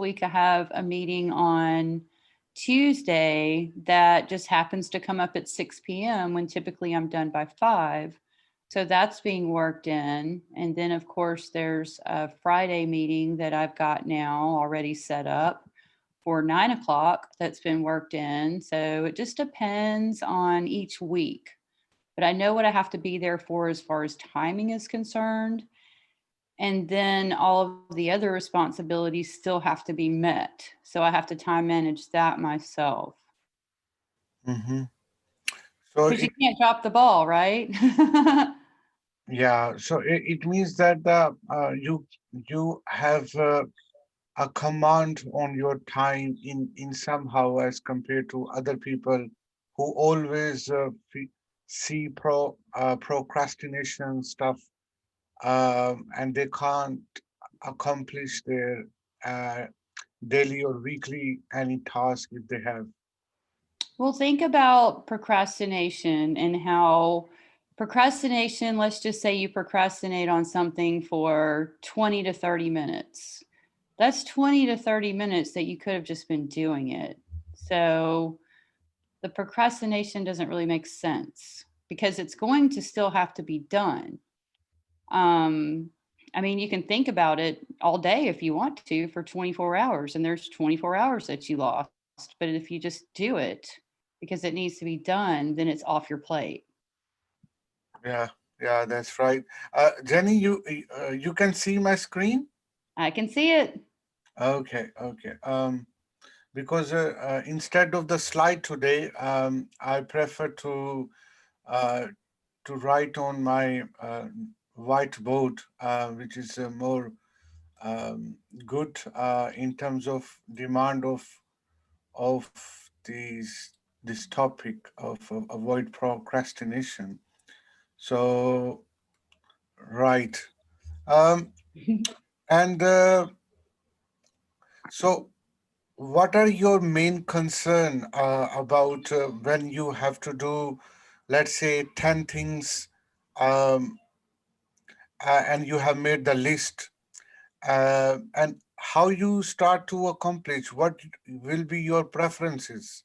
Week I have a meeting on Tuesday that just happens to come up at 6 p.m. when typically I'm done by 5. So that's being worked in. And then, of course, there's a Friday meeting that I've got now already set up for 9 o'clock that's been worked in. So it just depends on each week. But I know what I have to be there for as far as timing is concerned. And then all of the other responsibilities still have to be met. So I have to time manage that myself. Mm-hmm. So Because you can't drop the ball, right? yeah, so it means that you have a command on your time in somehow as compared to other people who always see procrastination stuff, and they can't accomplish their uh, daily or weekly any task if they have. Well, think about procrastination and how procrastination, let's just say you procrastinate on something for 20 to 30 minutes. That's 20 to 30 minutes that you could have just been doing it. So the procrastination doesn't really make sense because it's going to still have to be done. Um, I mean, you can think about it all day if you want to for 24 hours, and there's 24 hours that you lost. But if you just do it because it needs to be done, then it's off your plate. Yeah, yeah, that's right. Jenny, you can see my screen? I can see it. Okay, okay. Because instead of the slide today, I prefer uh, to write on my whiteboard, which is more good in terms of demand of this topic of avoid procrastination. So right, um, and so what are your main concern about when you have to do, let's say, 10 things, um, and you have made the list, and how you start to accomplish? What will be your preferences?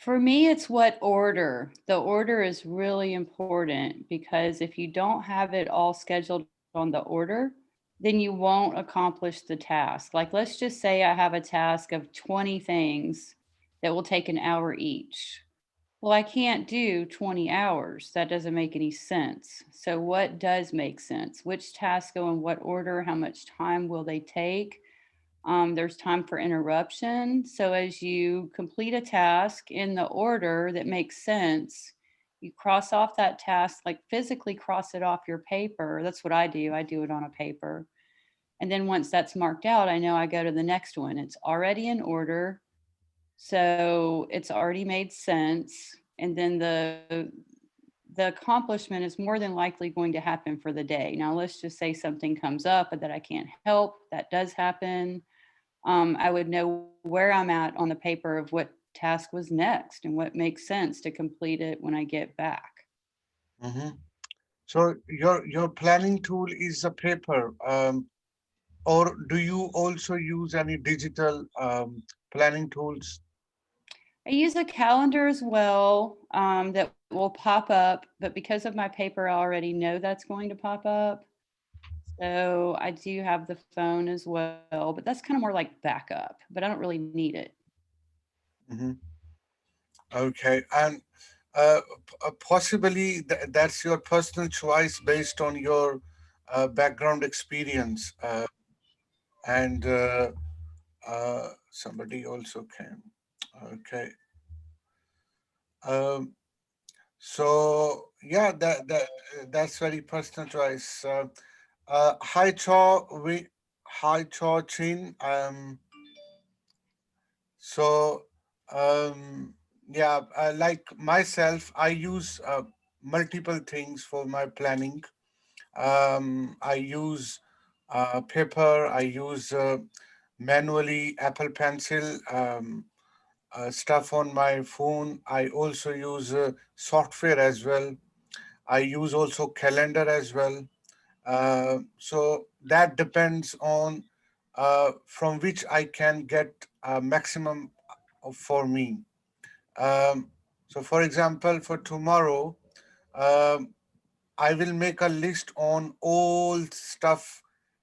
For me, it's what order. The order is really important because if you don't have it all scheduled on the order, then you won't accomplish the task. Like, let's just say I have a task of 20 things that will take an hour each. Well, I can't do 20 hours. That doesn't make any sense. So, what does make sense? Which tasks go in what order? How much time will they take? There's time for interruption. So as you complete a task in the order that makes sense, you cross off that task, like physically cross it off your paper. That's what I do. I do it on a paper. And then once that's marked out, I know I go to the next one. It's already in order. So it's already made sense. And then the accomplishment is more than likely going to happen for the day. Now, let's just say something comes up that I can't help. That does happen. I would know where I'm at on the paper of what task was next and what makes sense to complete it when I get back. Hmm. So your planning tool is a paper, or do you also use any digital planning tools? I use a calendar as well that will pop up, but because of my paper, I already know that's going to pop up. So I do have the phone as well, but that's kind of more like backup, but I don't really need it. Hmm. Okay, and possibly that's your personal choice based on your background experience, and somebody also came. Okay, um, so yeah, that's very personal choice. Hi hi Cho Chin. So yeah, like myself, I use multiple things for my planning. I use paper. I use manually Apple Pencil stuff on my phone. I also use software as well. I use also calendar as well. So that depends on from which I can get maximum for me. Um, so, for example, for tomorrow, um, I will make a list on all stuff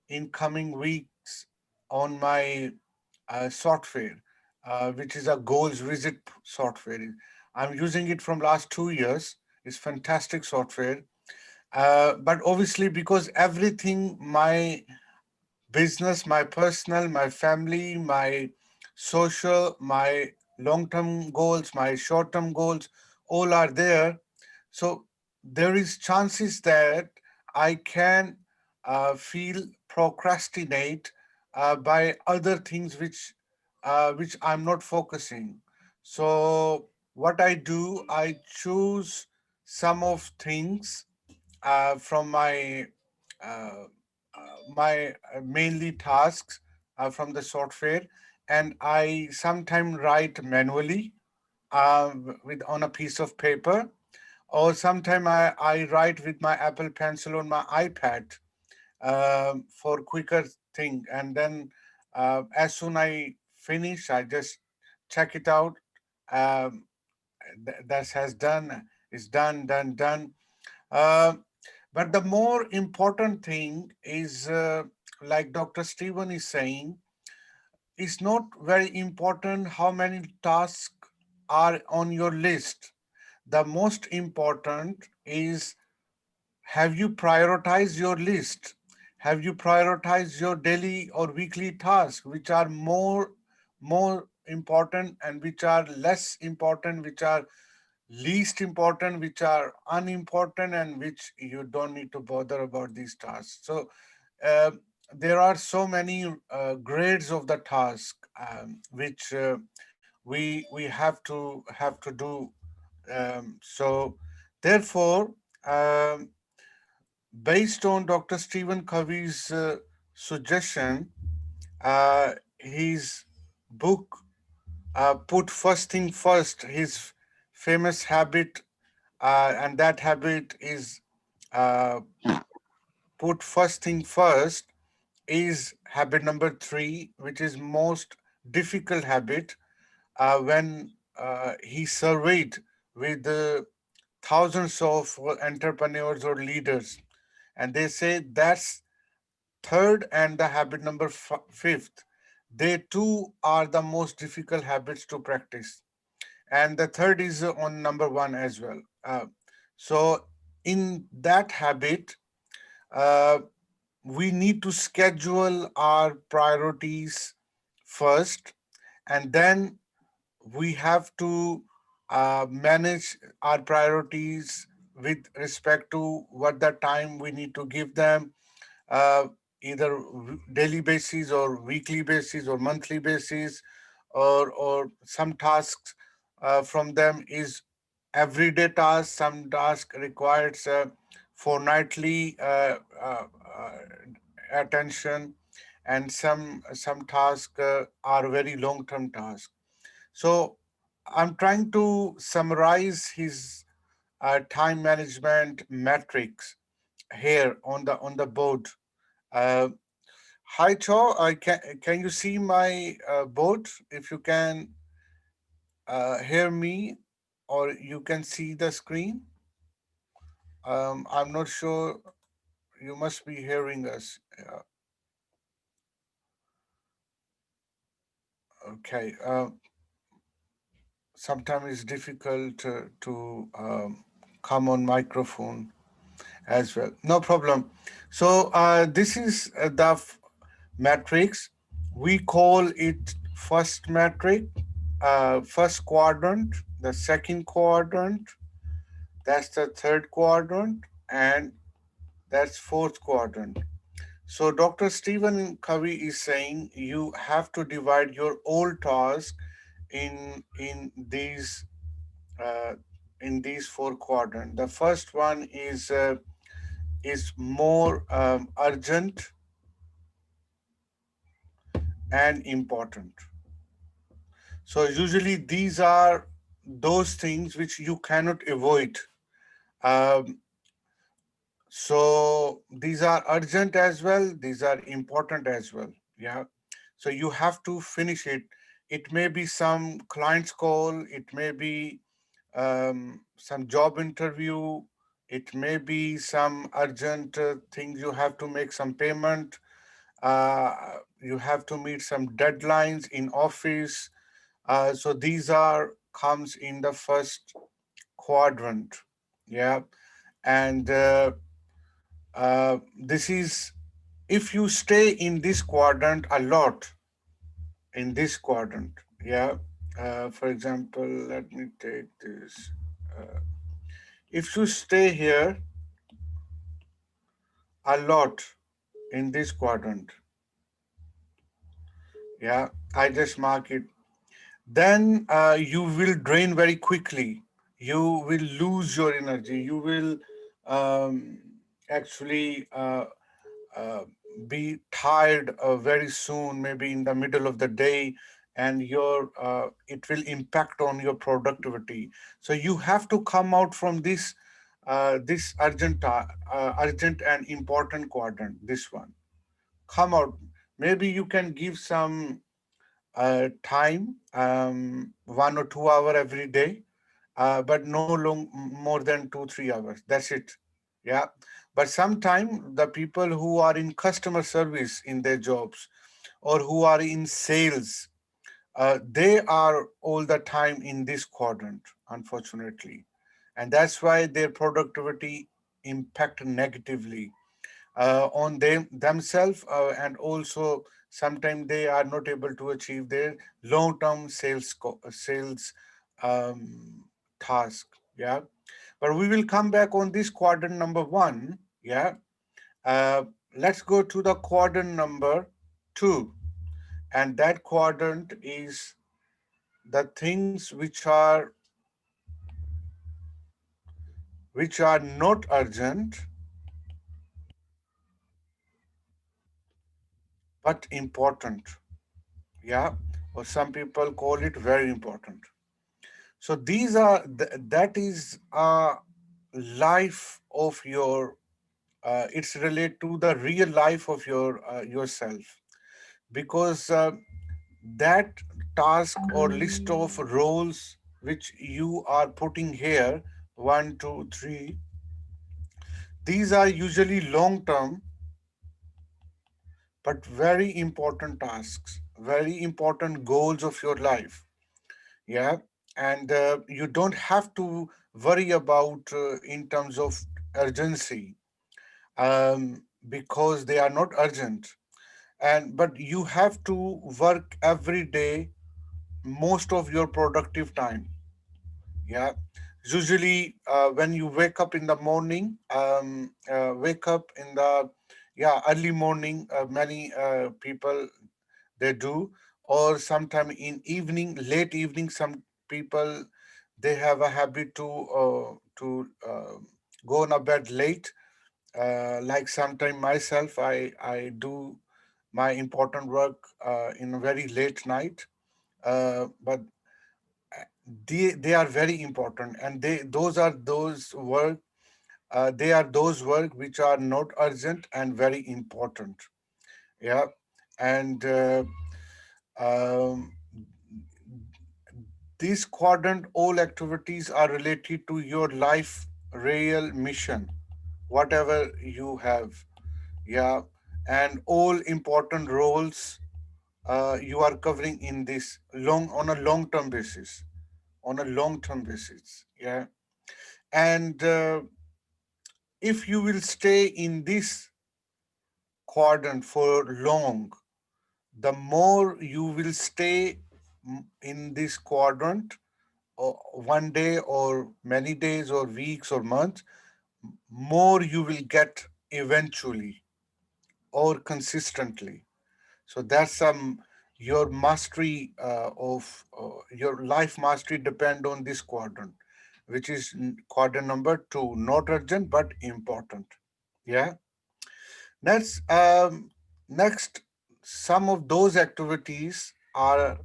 in coming weeks on my software, which is a GoalsWizard software. I'm using it from last 2 years. It's fantastic software. But obviously, because everything, my business, my personal, my family, my social, my long term goals, my short term goals, all are there. So there is chances that I can feel procrastinate by other things which I'm not focusing. So what I do, I choose some of things from uh, my mainly tasks from the software, and I sometimes write manually with on a piece of paper, or sometimes I write with my Apple Pencil on my iPad for quicker thing, and then as soon I finish, I just check it out. Um, that has done is done. Uh, but the more important thing is, like Dr. Stephen is saying, it's not very important how many tasks are on your list. The most important is, have you prioritized your list? Have you prioritized your daily or weekly tasks, which are more important and which are less important, which are least important, which are unimportant, and which you don't need to bother about these tasks. So uh, there are so many grades of the task which we have to do. So therefore, based on Dr. Stephen Covey's suggestion, his book put first thing first, his famous habit, and that habit is uh, put first thing first, is habit number 3, which is most difficult habit. When he surveyed with thousands of entrepreneurs or leaders, and they say that's third, and the habit number fifth, they too are the most difficult habits to practice, and the third is on number 1 as well. So in that habit, uh, we need to schedule our priorities first, and then we have to manage our priorities with respect to what the time we need to give them, uh, either daily basis or weekly basis or monthly basis, or some tasks from them is everyday task. Some task requires fortnightly attention, and some tasks are very long term tasks. So I'm trying to summarize his time management metrics here on the board. uh, Hi, Cho. Can you see my board? If you can hear me, or you can see the screen. I'm not sure. You must be hearing us. Okay. Sometimes it's difficult to come on microphone as well. No problem. So this is the matrix. We call it first matrix, first quadrant, the second quadrant, that's the third quadrant, and that's fourth quadrant. So Dr. Stephen Covey is saying you have to divide your old task in uh, these four quadrants. The first one is is more urgent and important. So usually these are those things which you cannot avoid. Um, so these are urgent as well. These are important as well. Yeah. So you have to finish it. It may be some client's call. It may be some job interview. It may be some urgent things you have to make some payment. You have to meet some deadlines in office. So these are comes in the first quadrant. Yeah, and this is if you stay in this quadrant a lot in this quadrant. Yeah. For example, let me take this. Uh, if you stay here a lot in this quadrant, yeah, I just mark it, then you will drain very quickly. You will lose your energy. You will um, actually uh, be tired very soon, maybe in the middle of the day, and your it will impact on your productivity. So you have to come out from this urgent and important quadrant. This one, come out. Maybe you can give some time, 1 or 2 hour every day, but no more than 2 3 hours. That's it. Yeah. But sometimes the people who are in customer service in their jobs or who are in sales, they are all the time in this quadrant, unfortunately, and that's why their productivity impact negatively on themselves, and also sometimes they are not able to achieve their long-term sales um, task. Yeah, but we will come back on this quadrant number one. Yeah, uh, let's go to the quadrant number two, and that quadrant is the things which are not urgent but important. Yeah, or some people call it very important. So these are that is a life of your. It's related to the real life of yourself, because that task or list of roles which you are putting here, 1 2 3, these are usually long term but very important tasks, very important goals of your life. Yeah, and you don't have to worry about in terms of urgency, because they are not urgent, and but you have to work every day most of your productive time. Yeah, usually when you wake up in the morning, wake up in the, yeah, early morning, many people they do, or sometime in evening, late evening, some people they have a habit to go on a bed late. Like sometime myself, I do my important work in a very late night, but they are very important, and they are those work which are not urgent and very important. Yeah, and um, this quadrant, all activities are related to your life real mission, whatever you have. Yeah, and all important roles you are covering in this on a long term basis. On a long term basis. Yeah, and if you will stay in this quadrant for long, the more you will stay in this quadrant, one day or many days or weeks or months, more you will get eventually or consistently. So that's your mastery of your life mastery depend on this quadrant, which is quadrant number two, not urgent but important. Yeah. Next, next, some of those activities are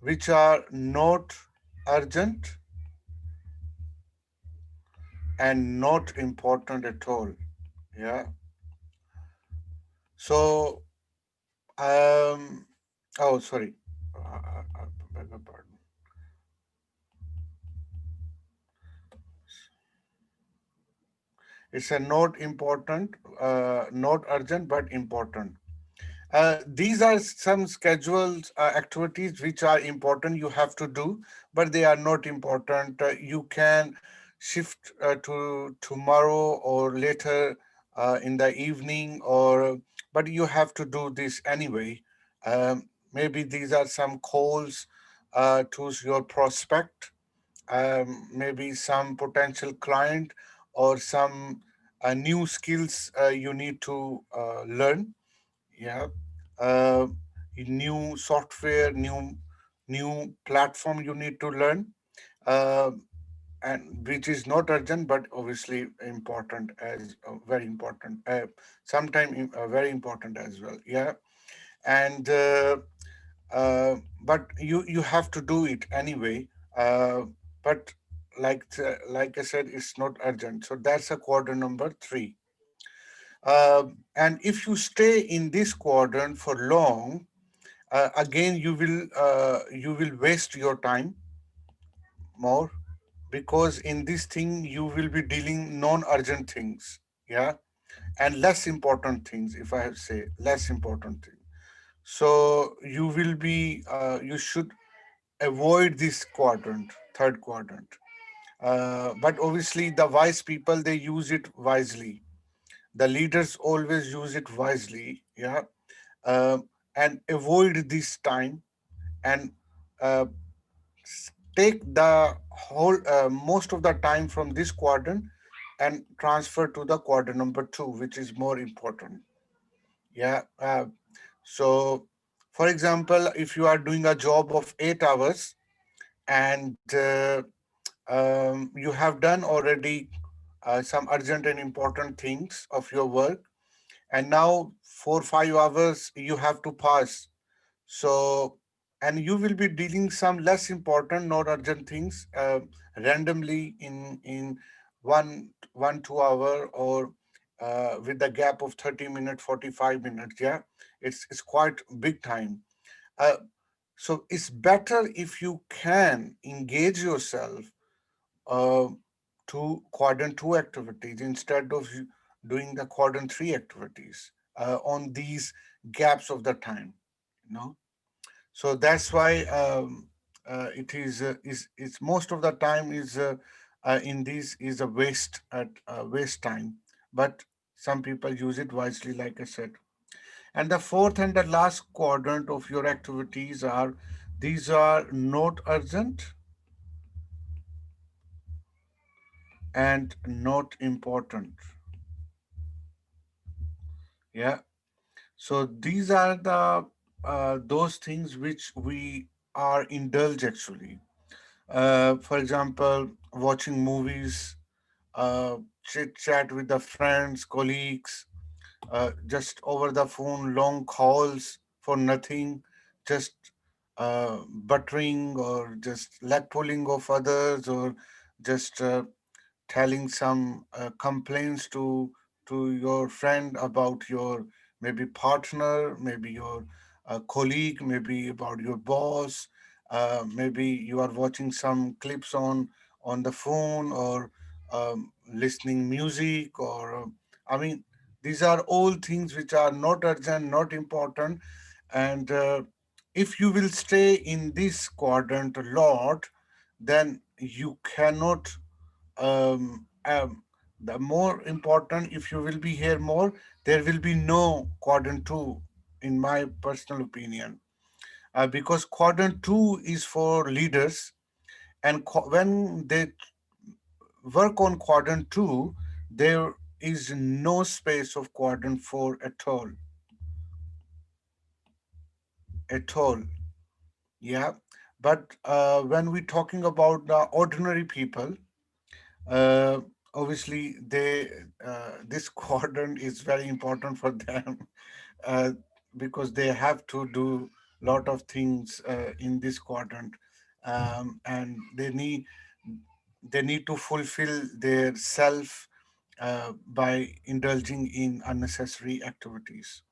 which are not urgent and not important at all. Yeah. So, um, oh, sorry. Beg your pardon. It's a not important, not urgent, but important. These are some scheduled activities which are important you have to do, but they are not important. You can shift to tomorrow or later in the evening, or but you have to do this anyway. Maybe these are some calls to your prospect, maybe some potential client, or some new skills you need to learn. Yeah. uh, New software, new platform you need to learn, uh, and which is not urgent but obviously important, as very important, sometime very important as well. Yeah. And but you have to do it anyway. But like I said, it's not urgent, so that's a quadrant number 3. And if you stay in this quadrant for long, again you will waste your time more, because in this thing you will be dealing non-urgent things. Yeah. And less important things, if I have say less important things. So you should avoid this quadrant, third quadrant. But obviously the wise people, they use it wisely. The leaders always use it wisely. Yeah. um, and avoid this time, and uh, take the whole most of the time from this quadrant and transfer to the quadrant number 2, which is more important. Yeah. So for example, if you are doing a job of 8 hours, and you have done already some urgent and important things of your work, and now 4 5 hours you have to pass. So, and you will be dealing some less important, not urgent things randomly in 1 1 2 hour, or with the gap of 30 minutes, 45 minutes. Yeah. It's quite big time. uh, so it's better if you can engage yourself uh, to quadrant 2 activities instead of doing the quadrant 3 activities on these gaps of the time, you know. So that's why it is it's most of the time is in this is a waste time. But some people use it wisely, like I said. And the fourth and the last quadrant of your activities are, these are not urgent and not important. Yeah. So these are the those things which we are indulge actually. For example, watching movies, chit chat with the friends, colleagues, just over the phone, long calls for nothing, just buttering, or just leg pulling of others, or just telling some complaints to your friend about your maybe partner, maybe your colleague, maybe about your boss. Maybe you are watching some clips on the phone, or listening music, or I mean, these are all things which are not urgent, not important. And if you will stay in this quadrant a lot, then you cannot the more important, if you will be here more, there will be no quadrant 2, in my personal opinion. Because quadrant 2 is for leaders, and when they work on quadrant 2, there is no space of quadrant 4 at all. Yeah. But when we're talking about the ordinary people, uh, obviously they this quadrant is very important for them, uh, because they have to do lot of things in this quadrant, and they need to fulfill their self by indulging in unnecessary activities.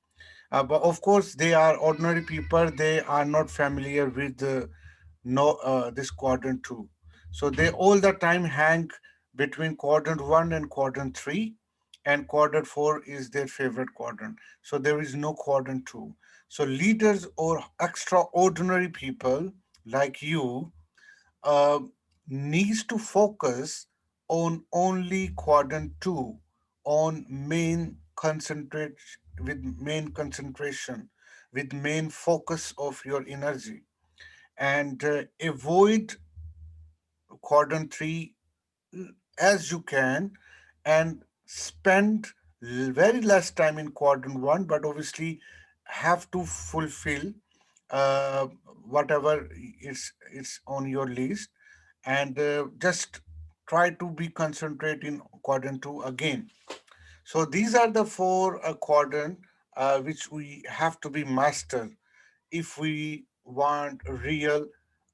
But of course, they are ordinary people. They are not familiar with no this quadrant two. So they all the time hang between quadrant one and quadrant three, and quadrant four is their favorite quadrant. So there is no quadrant two. So leaders or extraordinary people like you uh, needs to focus on only quadrant two, on main concentrate with main concentration, with main focus of your energy, and avoid quadrant three as you can, and spend very less time in quadrant one, but obviously have to fulfill uh, whatever is on your list, and just try to be concentrate in quadrant two again. So these are the four quadrant which we have to be master if we want a real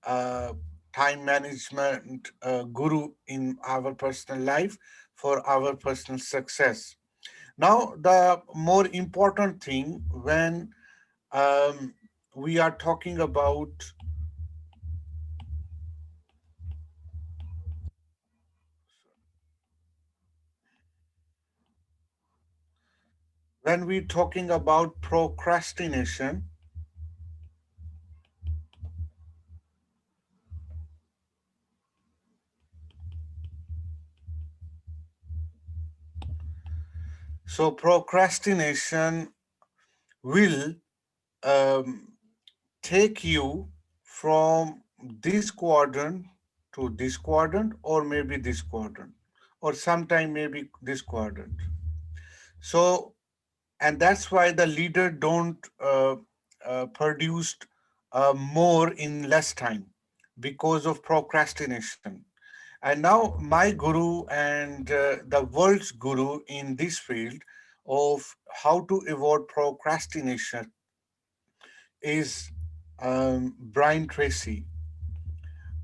uh, time management guru in our personal life for our personal success. Now, the more important thing um, we are talking about, when we talking about procrastination. So procrastination will um, take you from this quadrant to this quadrant, or maybe this quadrant, or sometime maybe this quadrant. So, and that's why the leader don't produce more in less time, because of procrastination. And now my guru and the world's guru in this field of how to avoid procrastination is Brian Tracy.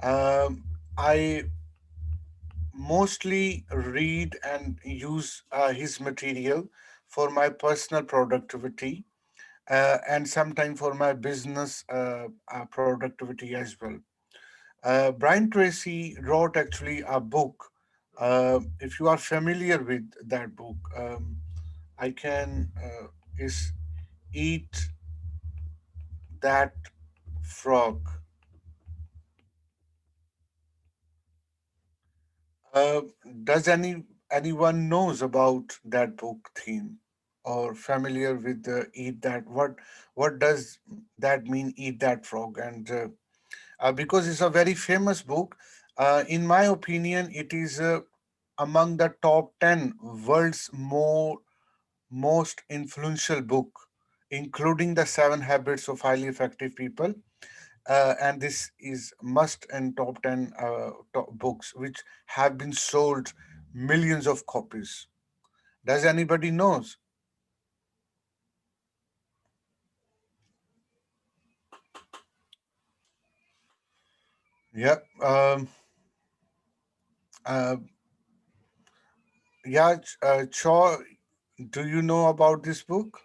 I mostly read and use his material for my personal productivity, and sometimes for my business productivity as well. Brian Tracy wrote actually a book. If you are familiar with that book, I can is Eat That Frog. Uh, does anyone knows about that book theme, or familiar with the Eat That? What does that mean? Eat That Frog, and because it's a very famous book. In my opinion, it is among the top 10 world's most influential book, including the Seven Habits of Highly Effective People. And this is must and top 10 top books which have been sold millions of copies. Does anybody knows? Yeah. Uh, yeah. Cho, do you know about this book?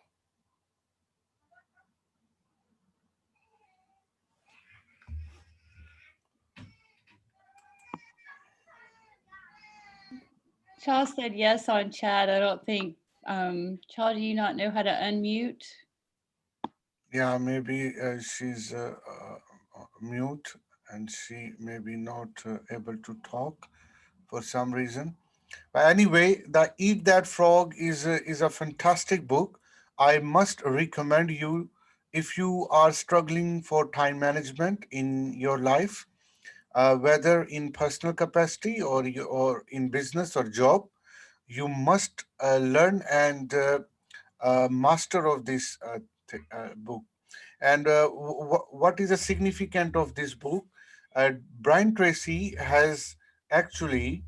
Charles said yes on chat. I don't think, Charles, do you not know how to unmute? Yeah, maybe she's mute, and she may be not able to talk for some reason. But anyway, the Eat That Frog is a fantastic book. I must recommend you if you are struggling for time management in your life, whether in personal capacity or in business or job. You must learn and master of this book. And what is the significance of this book? Brian Tracy has actually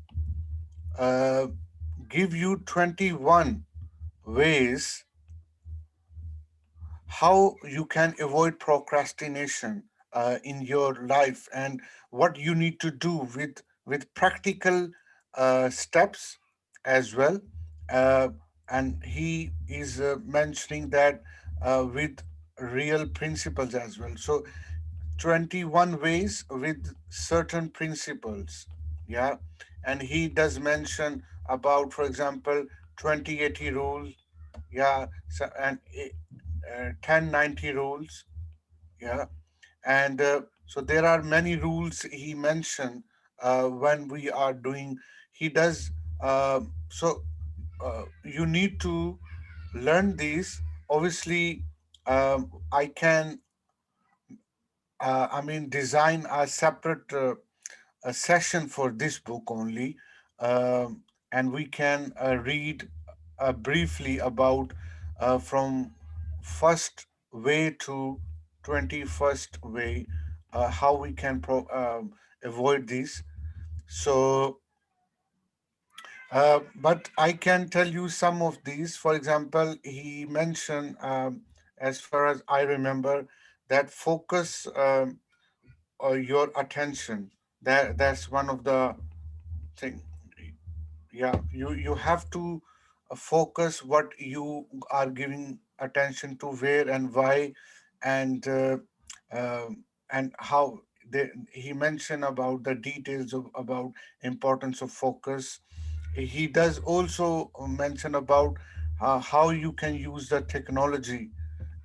give you 21 ways how you can avoid procrastination in your life, and what you need to do with practical steps as well. uh, and he is mentioning that with real principles as well. So 21 ways with certain principles. Yeah. And he does mention about, for example, 2080 rule. Yeah. So, and 1090 rules. Yeah. And so there are many rules he mentioned when we are doing. He does. So you need to learn these. Obviously, I can, design a separate a session for this book only, and we can read briefly about from first way to 21st way, how we can avoid these. So, but I can tell you some of these. For example, he mentioned, as far as I remember, that focus your attention. That's one of the thing. Yeah, you have to focus what you are giving attention to, where and why, and and how. He mentioned about the details of about importance of focus. He does also mention about how you can use the technology,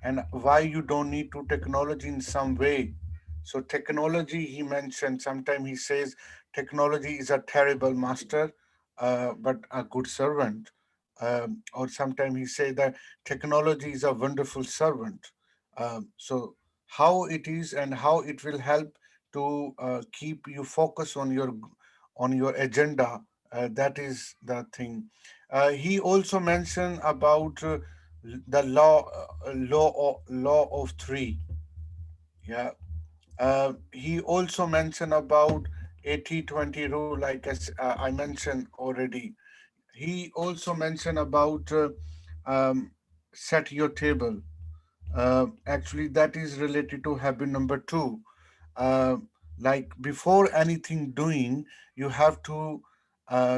and why you don't need to technology in some way. So technology, he mentioned, sometimes he says technology is a terrible master, but a good servant. Or sometimes he say that technology is a wonderful servant. So how it is and how it will help to keep you focus on your agenda, that is the thing. He also mentioned about the law of three. Yeah. He also mentioned about 80-20 rule, like I mentioned already. He also mentioned about um, set your table. Actually, that is related to habit number two. Uh, like before anything doing, you have to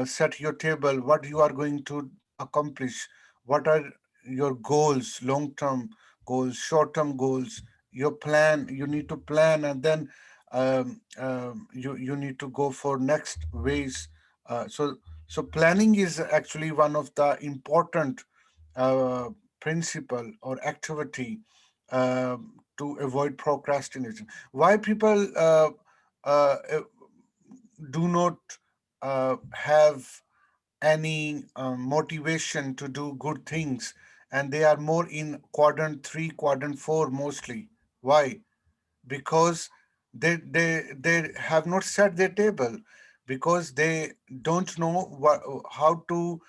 set your table, what you are going to accomplish, what are your goals, long term goals, short term goals, your plan. You need to plan, and then you need to go for next ways. So planning is actually one of the important uh, principle or activity to avoid procrastination. Why people do not have any motivation to do good things, and they are more in quadrant 3, quadrant 4 mostly. Why? Because they have not set their table, because they don't know how to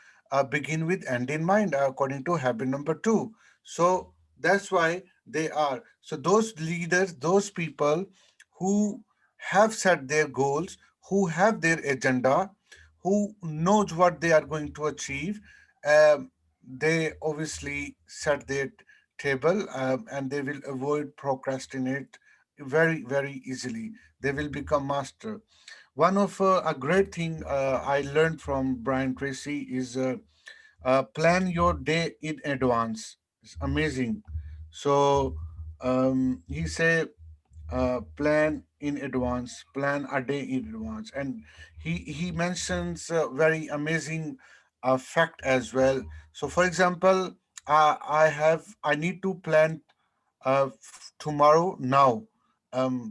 begin with end in mind, according to habit number 2. So that's why they are. So those leaders, those people who have set their goals, who have their agenda, who knows what they are going to achieve, they obviously set their table, and they will avoid procrastinate very easily. They will become master. One of a great thing I learned from Brian Tracy is plan your day in advance. It's amazing. So he say plan in advance, plan a day in advance, and he mentions very amazing fact as well. So for example, I need to plan tomorrow now.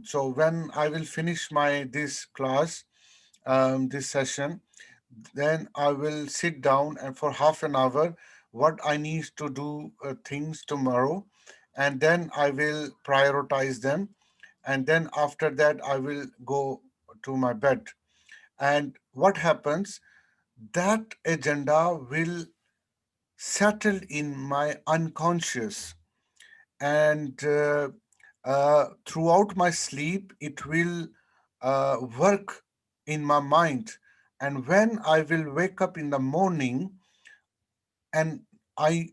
So when I will finish my this class, this session, then I will sit down and for half an hour what I need to do things tomorrow, and then I will prioritize them, and then after that I will go to my bed. And what happens, that agenda will settle in my unconscious, and throughout my sleep it will work in my mind. And when I will wake up in the morning, and I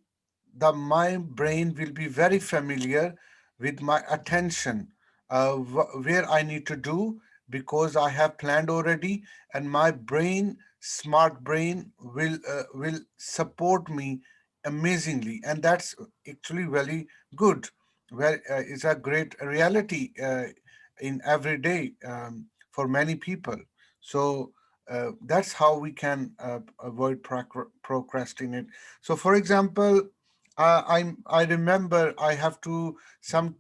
the my brain will be very familiar with my attention, where I need to do, because I have planned already, and my brain, smart brain, will support me amazingly, and that's actually very good. Where it's a great reality in every day for many people. So that's how we can avoid procrastinate. So, for example, I remember I have to some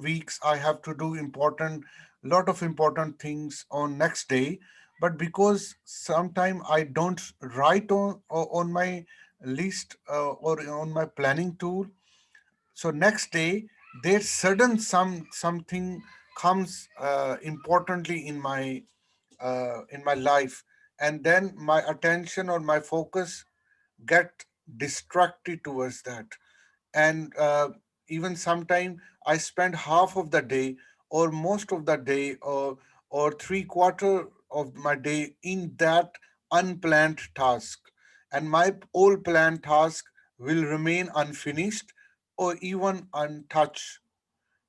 weeks I have to do important lot of important things on next day, but because sometime I don't write on my list or on my planning tool, so next day there's sudden something comes importantly in my life, and then my attention or my focus get distracted towards that. And even sometime I spend half of the day or most of the day or three quarter of my day in that unplanned task, and my all planned task will remain unfinished or even untouched.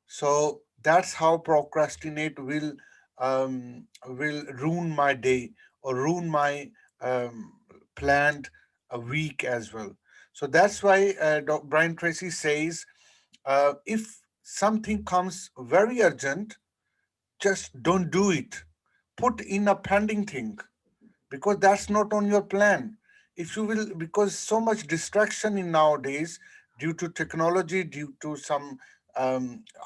So that's how procrastinate will ruin my day or ruin my um, planned a week as well. So that's why Brian Tracy says, if something comes very urgent, just don't do it. Put in a pending thing, because that's not on your plan. If you will, because so much distraction in nowadays due to technology, due to some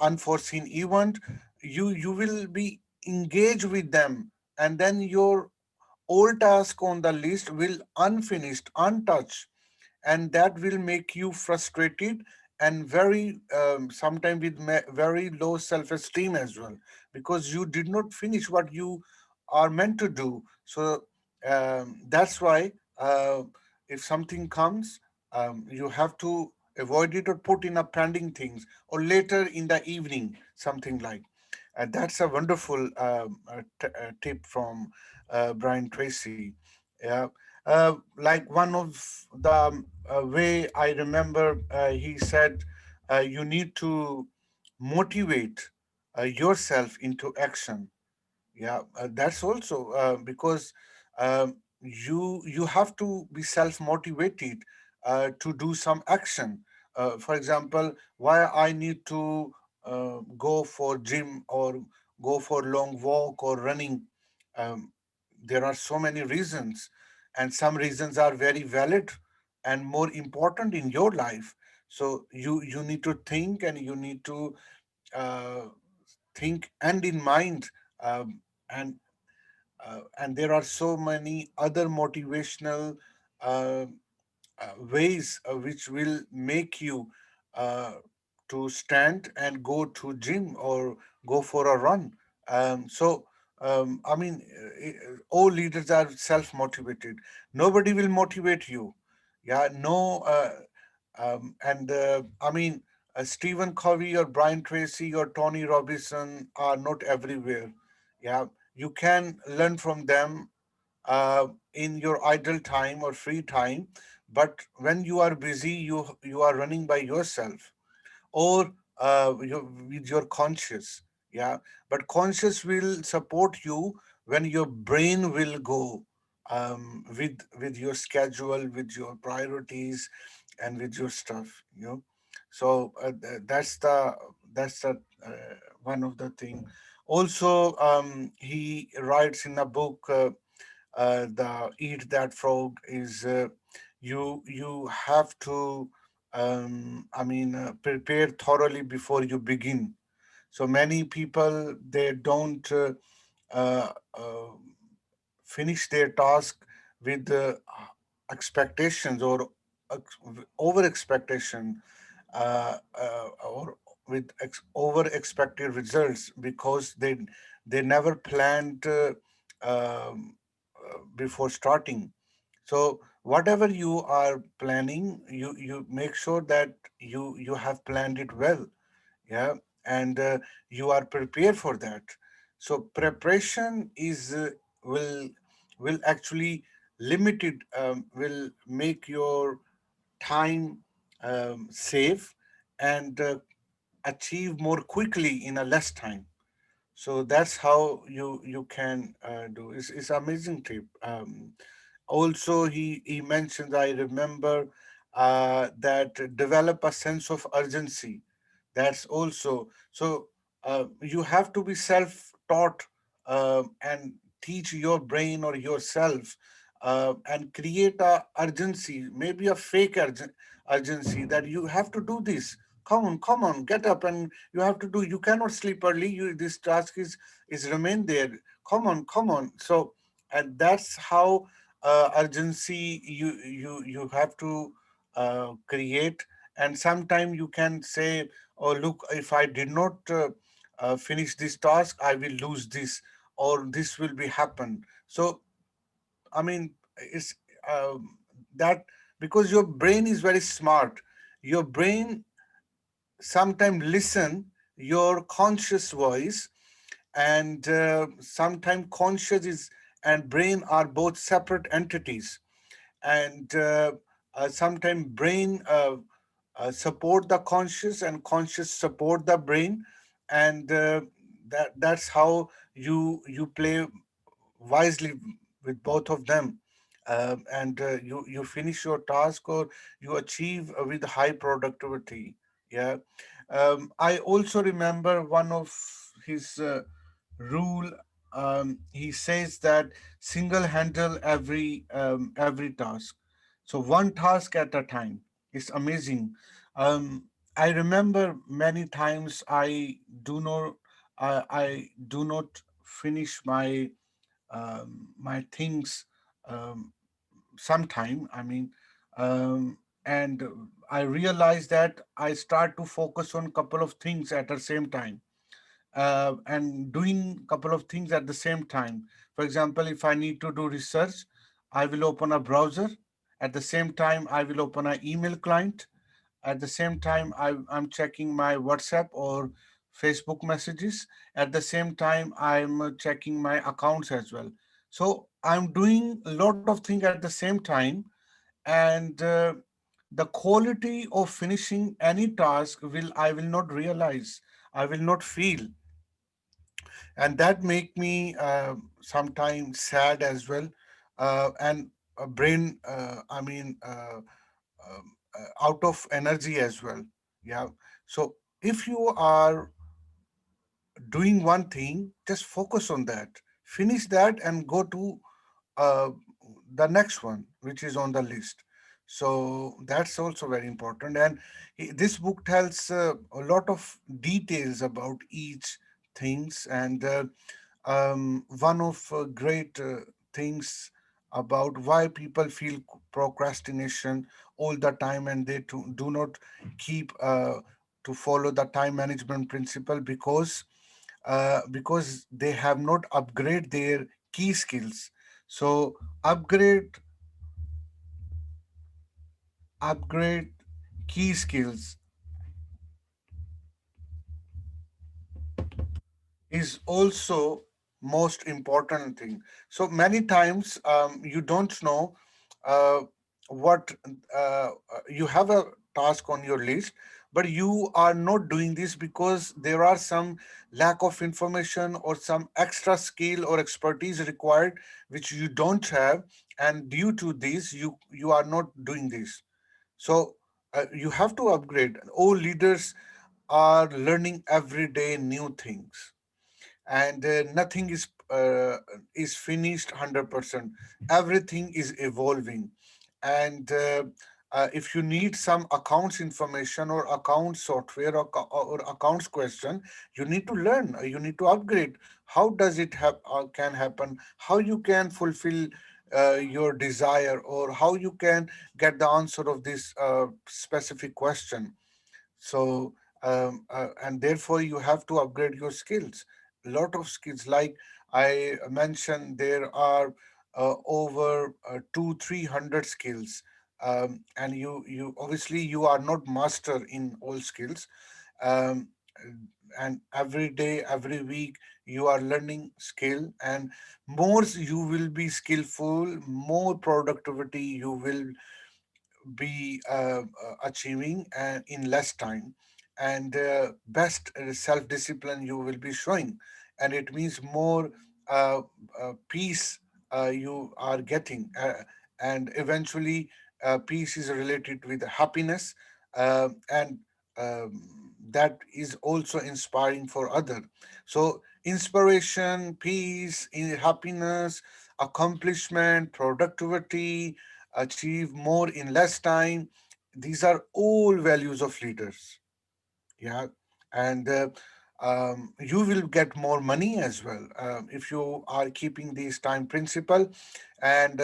unforeseen event, you will be engaged with them, and then your old task on the list will unfinished, untouched, and that will make you frustrated and very sometimes with very low self-esteem as well, because you did not finish what you are meant to do. So that's why if something comes, you have to avoid it or put in a pending things or later in the evening, something like. And that's a wonderful tip from Brian Tracy. Yeah. Like one of the way I remember, he said, you need to motivate yourself into action. Yeah, that's also because you have to be self motivated to do some action. For example, why I need to go for gym or go for long walk or running. Um, there are so many reasons, and some reasons are very valid and more important in your life. So you need to think, and you need to uh, think and in mind, um, and and there are so many other motivational uh, ways which will make you uh, to stand and go to gym or go for a run. So I mean, all leaders are self motivated. Nobody will motivate you. Yeah, no. And I mean, Stephen Covey or Brian Tracy or Tony Robinson are not everywhere. Yeah, you can learn from them in your idle time or free time, but when you are busy, you are running by yourself, or with your conscious. Yeah, but conscious will support you when your brain will go with your schedule, with your priorities, and with your stuff. So that's the one of the thing. Also, he writes in a book, the eat that frog, is you have to prepare thoroughly before you begin. So many people, they don't uh, uh, finish their task with expectations or over expectation, or with over expected results, because they never planned before starting. So whatever you are planning, you make sure that you have planned it well. Yeah, and you are prepared for that. So preparation is will actually limited will make your time save and achieve more quickly in a less time. So that's how you can do. It's amazing tip. Also, he mentioned, I remember, that develop a sense of urgency. That's also so. You have to be self-taught and teach your brain or yourself and create a urgency, maybe a fake urgency that you have to do this. Come on, get up, and you have to do. You cannot sleep early. This task is remain there. Come on. So, and that's how urgency you have to create. And sometimes you can say, oh look, if I did not finish this task, I will lose this, or this will be happen. So I mean, it's that because your brain is very smart. Your brain sometimes listen your conscious voice, and sometimes conscious is and brain are both separate entities, and sometimes brain support the conscious and conscious support the brain, and that's how you play wisely with both of them, and you finish your task or you achieve with high productivity. Yeah. I also remember one of his rule. He says that single handle every task, so one task at a time. It's amazing. I remember many times I do not finish my things um, sometime. I mean, and I realize that I start to focus on couple of things at the same time, and doing couple of things at the same time. For example, if I need to do research, I will open a browser. At the same time, I will open an email client. At the same time, I'm checking my WhatsApp or Facebook messages. At the same time, I'm checking my accounts as well. So I'm doing a lot of things at the same time, and the quality of finishing any task will I will not realize. I will not feel, and that make me sometimes sad as well, and brain. Out of energy as well. Yeah. So if you are doing one thing, just focus on that, finish that, and go to uh, the next one, which is on the list. So that's also very important. And this book tells a lot of details about each things, and one of great things about why people feel procrastination all the time, and they do not keep to follow the time management principle because they have not upgrade their key skills. So upgrade upgrade key skills is also most important thing. So many times you don't know uh, what you have a task on your list, but you are not doing this because there are some lack of information or some extra skill or expertise required which you don't have, and due to this you are not doing this. So you have to upgrade. All leaders are learning every day new things, and nothing is finished 100%. Everything is evolving, and if you need some accounts information or account software or accounts question, you need to learn, you need to upgrade. How does it can happen, how you can fulfill your desire, or how you can get the answer of this specific question. So and therefore you have to upgrade your skills. A lot of skills, like I mentioned, there are over 200-300 skills, and you obviously you are not master in all skills, um, and every day, every week, you are learning skill, and more you will be skillful, more productivity you will be achieving in less time, and best self discipline you will be showing, and it means more uh, peace you are getting, and eventually peace is related with happiness, and that is also inspiring for other. So inspiration, peace, happiness, accomplishment, productivity, achieve more in less time, these are all values of leaders. Yeah. And you will get more money as well if you are keeping these time principle and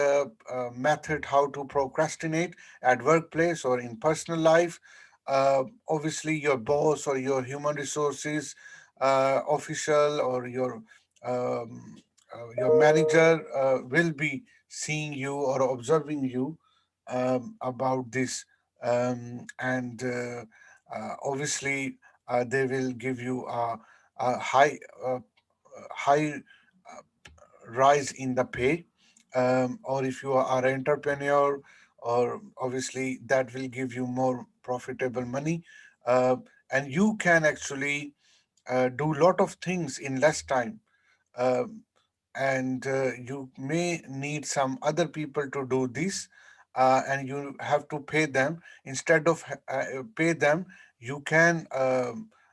method how to procrastinate at workplace or in personal life. Obviously your boss or your human resources official or your manager will be seeing you or observing you about this, and obviously they will give you a high rise in the pay, or if you are an entrepreneur, or obviously that will give you more profitable money, uh, and you can actually do lot of things in less time. Um and you may need some other people to do this, and you have to pay them. Instead of pay them, you can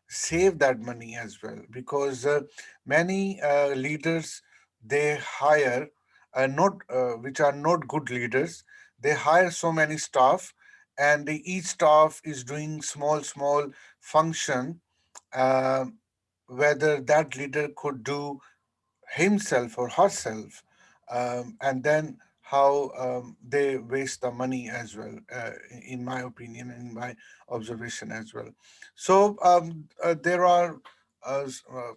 save that money as well, because many leaders, they hire not which are not good leaders, they hire so many staff, and each staff is doing small function, uh, whether that leader could do himself or herself, and then how they waste the money as well, in my opinion, in my observation as well. So there are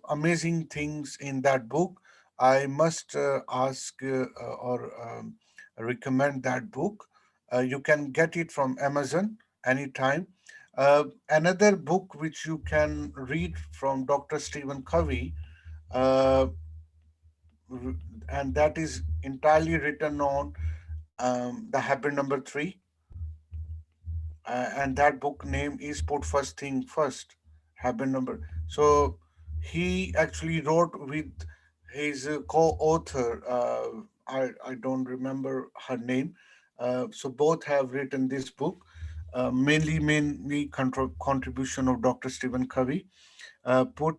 amazing things in that book. I must ask or recommend that book. You can get it from Amazon anytime. Another book which you can read from Dr. Stephen Covey, uh, r- and that is entirely written on the habit number three, and that book name is Put First Thing First. Habit number. So he actually wrote with his co-author. I don't remember her name. So both have written this book. Mainly contribution of Dr. Stephen Covey. Put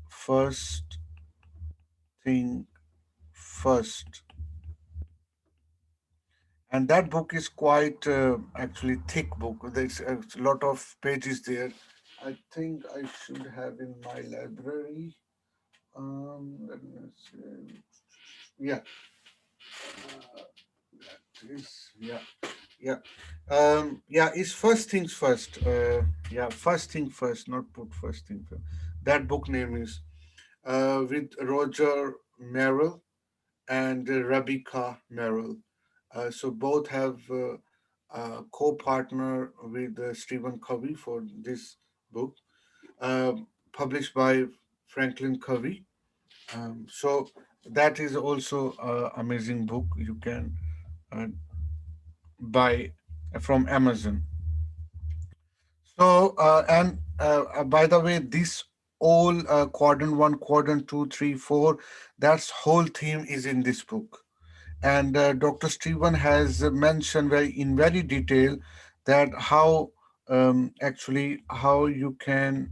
first thing first, and that book is quite actually thick book. There's a lot of pages there. I think I should have in my library. Let me see. Yeah, yeah, yeah, yeah. It's first things first. Yeah, first thing first, not put first thing first. That book name is with Roger Merrill and Rebecca Merrill. So both have co-partner with Stephen Covey for this book, uh, published by Franklin Covey. So that is also an amazing book you can uh, buy from Amazon. So and by the way, this all quadrant one, quadrant two, three, four, that's whole theme is in this book. And Dr. Stephen has mentioned very detail that actually how you can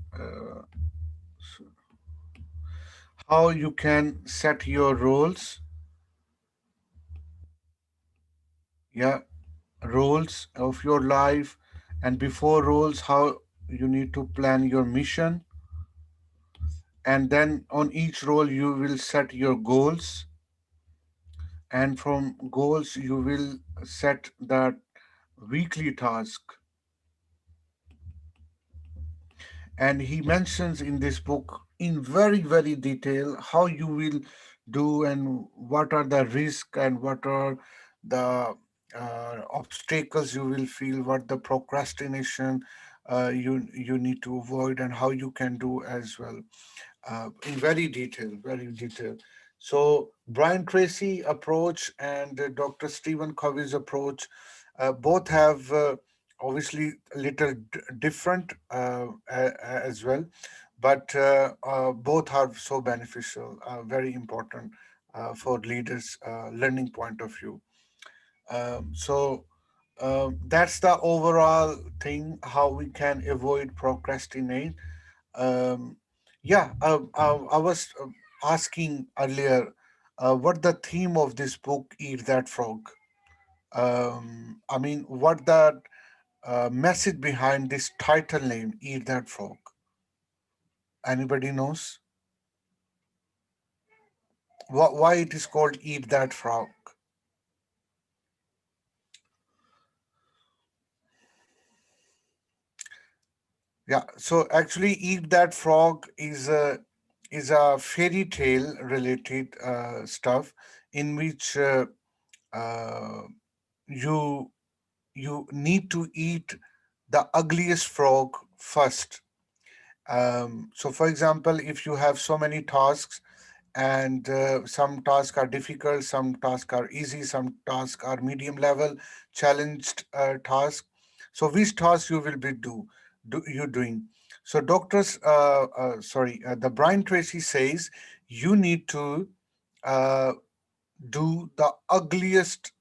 set your roles, yeah, roles of your life, and before roles how you need to plan your mission, and then on each role you will set your goals, and from goals you will set that weekly task. And he mentions in this book in very detail how you will do, and what are the risks, and what are the obstacles you will feel, what the procrastination you need to avoid, and how you can do as well, in very detail. So Brian Tracy approach and Dr. Stephen Covey's approach, Both have obviously a little different as well, but both are so beneficial, very important for leaders' learning point of view. So that's the overall thing, how we can avoid procrastinate. Um, yeah, I was asking earlier what the theme of this book, Eat That Frog. I mean, what the message behind this title name, Eat That Frog? Anybody knows why it is called Eat That Frog? Yeah, so actually, Eat That Frog is a fairy tale related stuff in which uh, you you need to eat the ugliest frog first. So, for example, if you have so many tasks, and some tasks are difficult, some tasks are easy, some tasks are medium level, challenged task. So, which task you will be do you doing? So, the Brian Tracy says you need to uh, do the ugliest.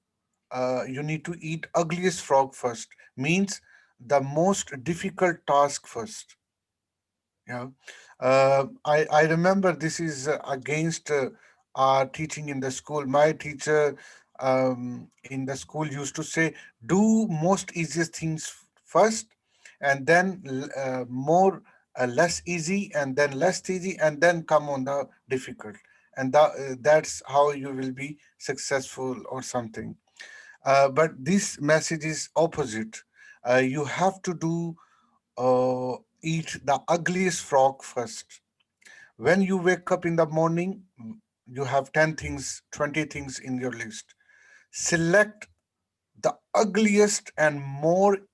You need to eat ugliest frog first. Means the most difficult task first. Yeah, I remember this is against our teaching in the school. My teacher in the school used to say, "Do most easiest things first, and then more less easy, and then less easy, and then come on the difficult." And that's how you will be successful or something. But this message is opposite. You have to do eat the ugliest frog first. When you wake up in the morning, you have 10 things, 20 things in your list. Select the ugliest and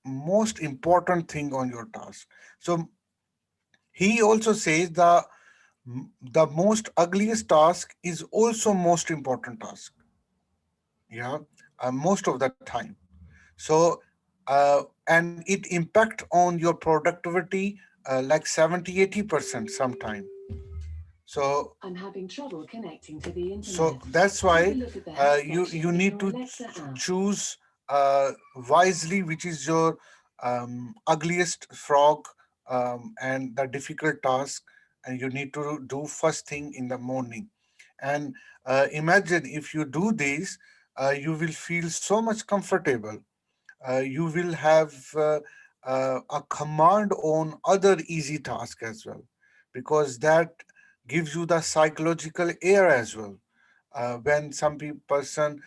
most important thing on your task. So he also says the most ugliest task is also most important task. Yeah, most of the time. So and it impact on your productivity like 70-80% sometime. So I'm having trouble connecting to the so internet. that's Have a why look at the help you section in need your to Alexa app. choose wisely which is your ugliest frog and the difficult task, and you need to do first thing in the morning. And imagine if you do this, you will feel so much comfortable. You will have a command on other easy tasks as well, because that gives you the psychological air as well. When some person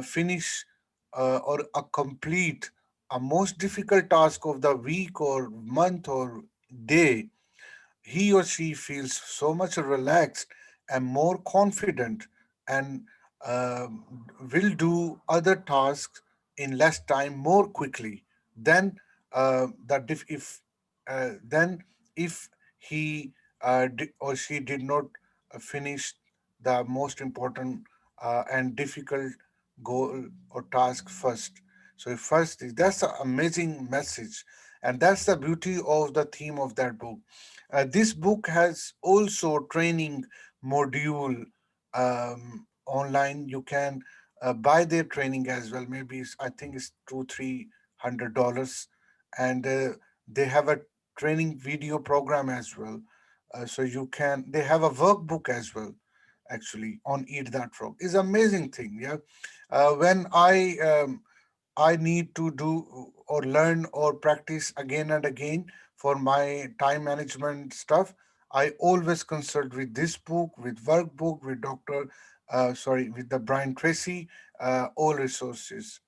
finish or complete a most difficult task of the week or month or day, he or she feels so much relaxed and more confident, and will do other tasks in less time more quickly than that if then if he or she did not finish the most important and difficult goal or task first. So first, that's an amazing message, and that's the beauty of the theme of that book. This book has also training module online. You can buy their training as well. Maybe I think it's $200-300, and they have a training video program as well. So you can. They have a workbook as well. Actually, on Eat That Frog is amazing thing. Yeah, when I need to do or learn or practice again and again for my time management stuff. I always consult with this book, with workbook, with with the Brian Tracy, all resources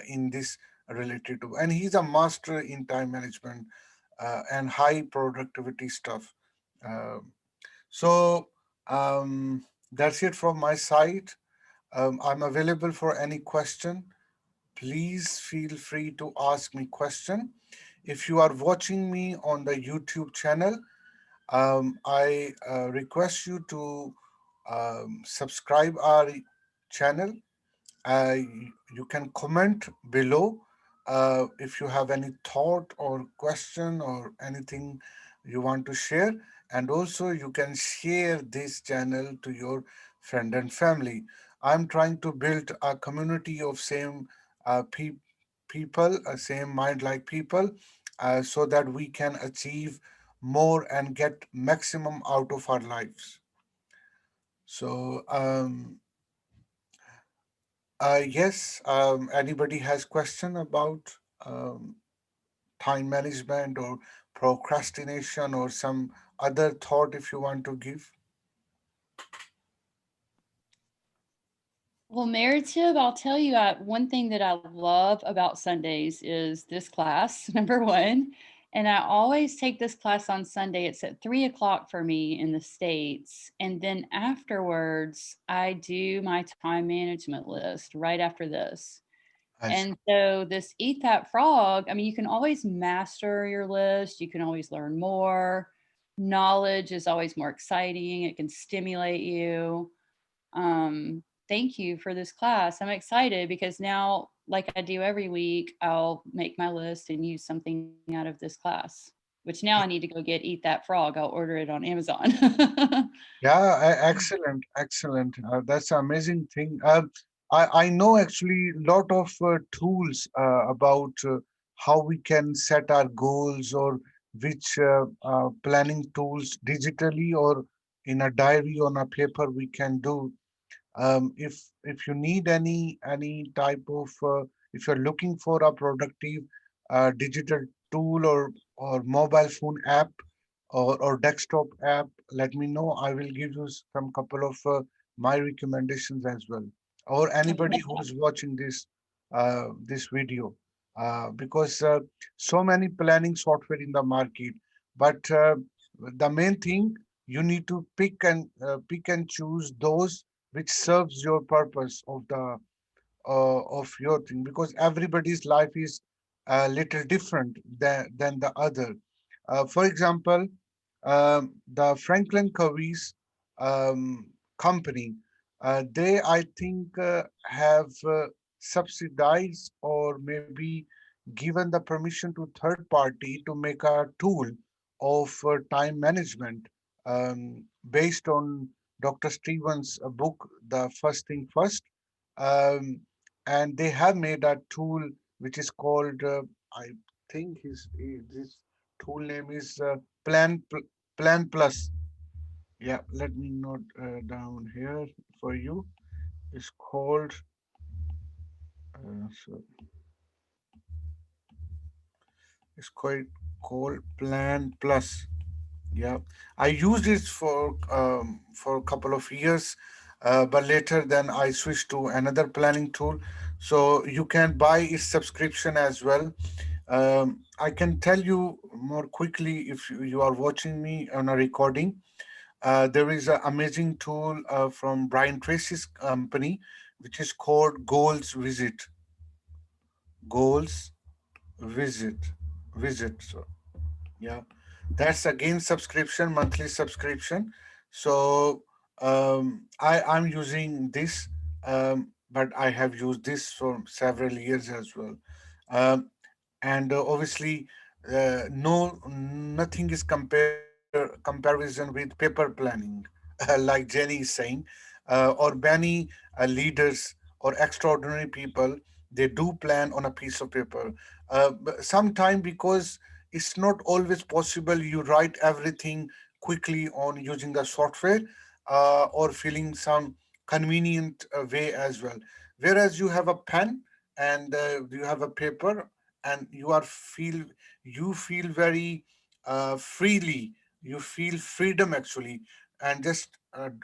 in this related to, and he's a master in time management and high productivity stuff. Um so that's it from my side. I'm available for any question. Please feel free to ask me question. If you are watching me on the YouTube channel, I request you to subscribe our channel. You can comment below if you have any thought or question or anything you want to share. And also you can share this channel to your friend and family. I'm trying to build a community of same people, same mind like people, so that we can achieve more and get maximum out of our lives. So yes, anybody has question about time management or procrastination or some other thought if you want to give? Well, Maratib, I'll tell you, one thing that I love about Sundays is this class, number one. And I always take this class on Sunday. It's at 3 o'clock for me in the States. And then afterwards, I do my time management list right after this. I see. And so, this Eat That Frog, I mean, you can always master your list, you can always learn more. Knowledge is always more exciting, it can stimulate you. Thank you for this class. I'm excited because now, like I do every week, I'll make my list and use something out of this class, which now I need to go get Eat That Frog. I'll order it on Amazon. Yeah, excellent, excellent. That's an amazing thing. I know actually a lot of tools about how we can set our goals or which planning tools digitally or in a diary on a paper we can do. If you need any type of if you're looking for a productive digital tool or mobile phone app or desktop app, let me know. I will give you some couple of my recommendations as well, or anybody who's watching this video, because so many planning software in the market, but the main thing, you need to pick and choose those which serves your purpose of your thing, because everybody's life is a little different than the other. For example, the Franklin Covey's company, they I think have subsidized or maybe given the permission to third party to make a tool of time management, based on Dr. Stevens' book, The First Thing First. Um, and they have made a tool which is called, I think this tool name is Plan Plus. Yeah, let me note down here for you. It's called, so it's called Plan Plus. Yeah, I used it for a couple of years, but later then I switched to another planning tool. So you can buy its subscription as well. I can tell you more quickly if you are watching me on a recording. There is an amazing tool from Brian Tracy's company, which is called Goals Visit. Goals Visit. Visit. So, yeah, that's again subscription, monthly subscription. So I'm using this, but I have used this for several years as well. Um, and obviously, no, nothing is comparison with paper planning, like Jenny is saying, or many leaders or extraordinary people, they do plan on a piece of paper. Sometime, because it's not always possible you write everything quickly on using the software, or feeling some convenient way as well. Whereas you have a pen and you have a paper, and you feel very freely, you feel freedom actually, and just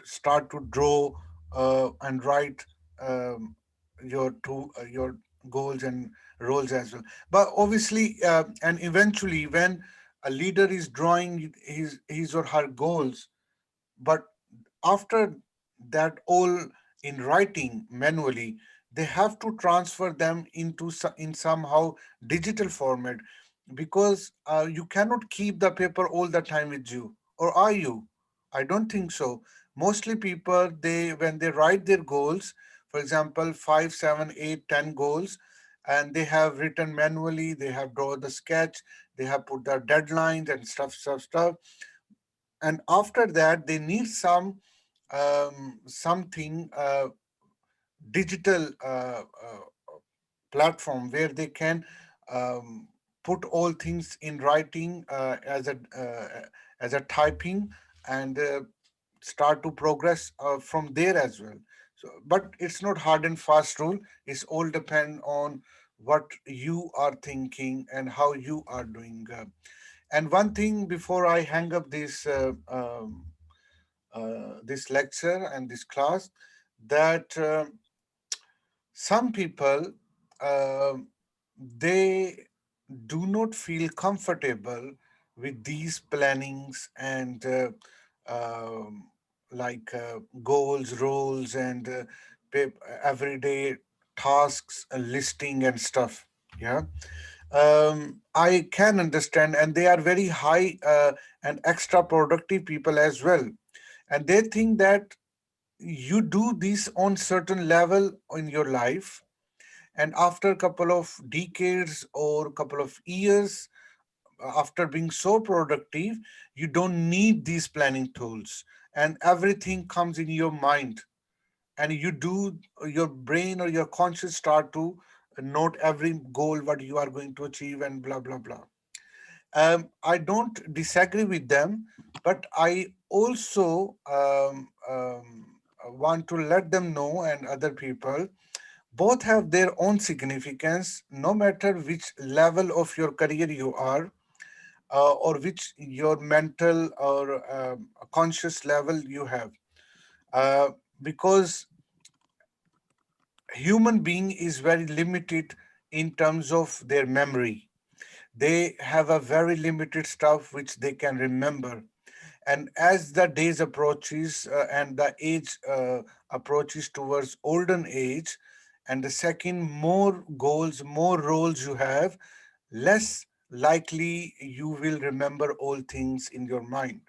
start to draw and write um, your goals and roles as well. But obviously, and eventually, when a leader is drawing his or her goals, but after that all in writing manually, they have to transfer them in somehow digital format, because you cannot keep the paper all the time with you, or are you? I don't think so. Mostly people, they when they write their goals, for example 5, 7, 8, 10 goals, and they have written manually, they have drawn the sketch, they have put the deadlines and stuff. And after that, they need something digital platform where they can um, put all things in writing as a typing, and start to progress from there as well. So, but it's not hard and fast rule. It's all depend on what you are thinking and how you are doing. And one thing before I hang up this lecture and this class, that some people, uh, they do not feel comfortable with these plannings and goals, roles, and everyday tasks, listing and stuff. Yeah, I can understand, and they are very high and extra productive people as well, and they think that you do this on certain level in your life, and after a couple of decades or a couple of years, after being so productive, you don't need these planning tools, and everything comes in your mind, and you do, your brain or your conscious start to note every goal what you are going to achieve and blah blah blah. I don't disagree with them, but I also want to let them know, and other people, both have their own significance, no matter which level of your career you are, or which your mental or conscious level you have. Uh, because human being is very limited in terms of their memory. They have a very limited stuff which they can remember, and as the days approaches and the age approaches towards olden age, and the second, more goals, more roles you have, less likely you will remember all things in your mind.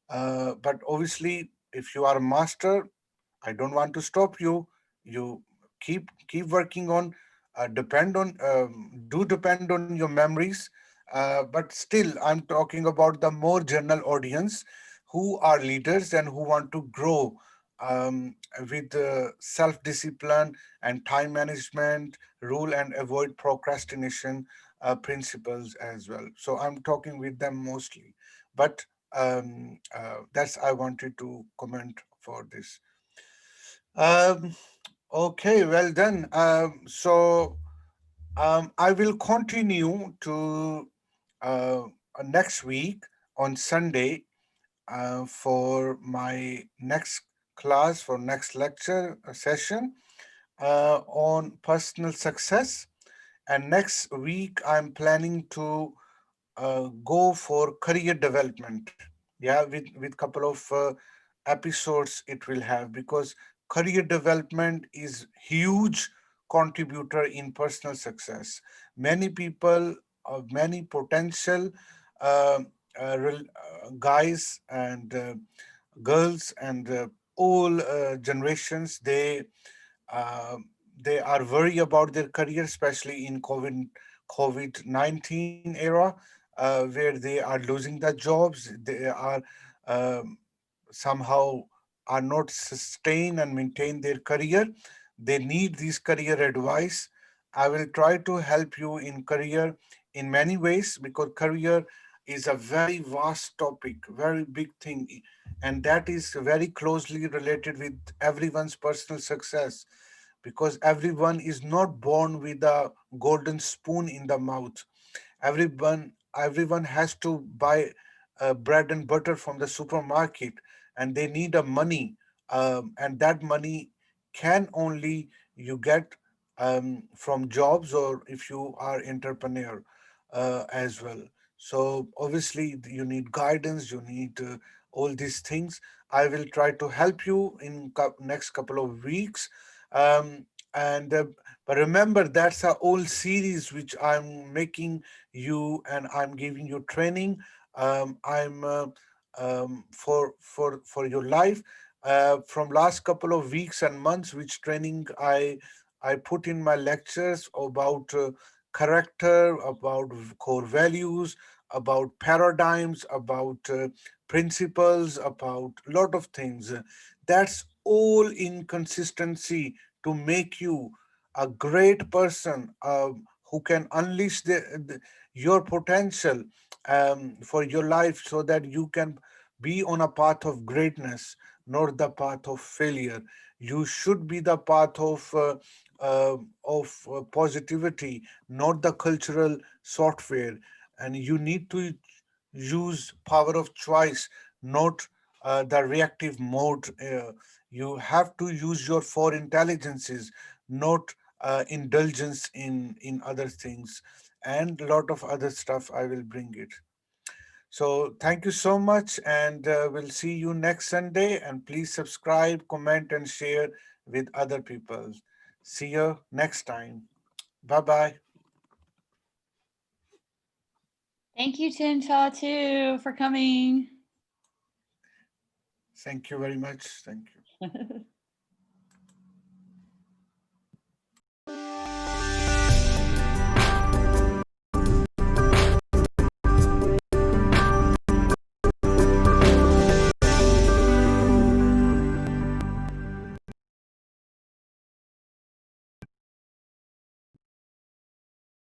But obviously, if you are a master, I don't want to stop you. You keep working on, depend on your memories. But still, I'm talking about the more general audience who are leaders and who want to grow with self-discipline and time management, rule and avoid procrastination principles as well. So I'm talking with them mostly. But that's I wanted to comment for this. Um, okay, well done. I will continue to uh, next week on Sunday for my next class, for next lecture session on personal success. And next week, I'm planning to go for career development. Yeah, with couple of episodes it will have, because career development is huge contributor in personal success. Many people, many potential uh, guys and girls and all generations, uh, they are worried about their career, especially in COVID-19 era, where they are losing their jobs. They are um, somehow are not sustain and maintain their career. They need this career advice. I will try to help you in career in many ways, because career is a very vast topic, very big thing, and that is very closely related with everyone's personal success, because everyone is not born with a golden spoon in the mouth. Everyone has to buy bread and butter from the supermarket, and they need a money, and that money can only you get from jobs, or if you are entrepreneur as well. So obviously you need guidance, you need all these things. I will try to help you in next couple of weeks. um, and But remember, that's a whole series which I'm making you, and I'm giving you training. I'm For your life, from last couple of weeks and months, which training I put in my lectures about character, about core values, about paradigms, about principles, about a lot of things. That's all in consistency to make you a great person who can unleash your potential for your life so that you can be on a path of greatness, not the path of failure. You should be the path of positivity, not the cultural software. And you need to use power of choice, not the reactive mode. You have to use your four intelligences, not indulgence in other things, and a lot of other stuff. I will bring it. So thank you so much, and we'll see you next Sunday. And please subscribe, comment, and share with other people. See you next time. Bye bye. Thank you, Tinshaw, too, for coming. Thank you very much. Thank you.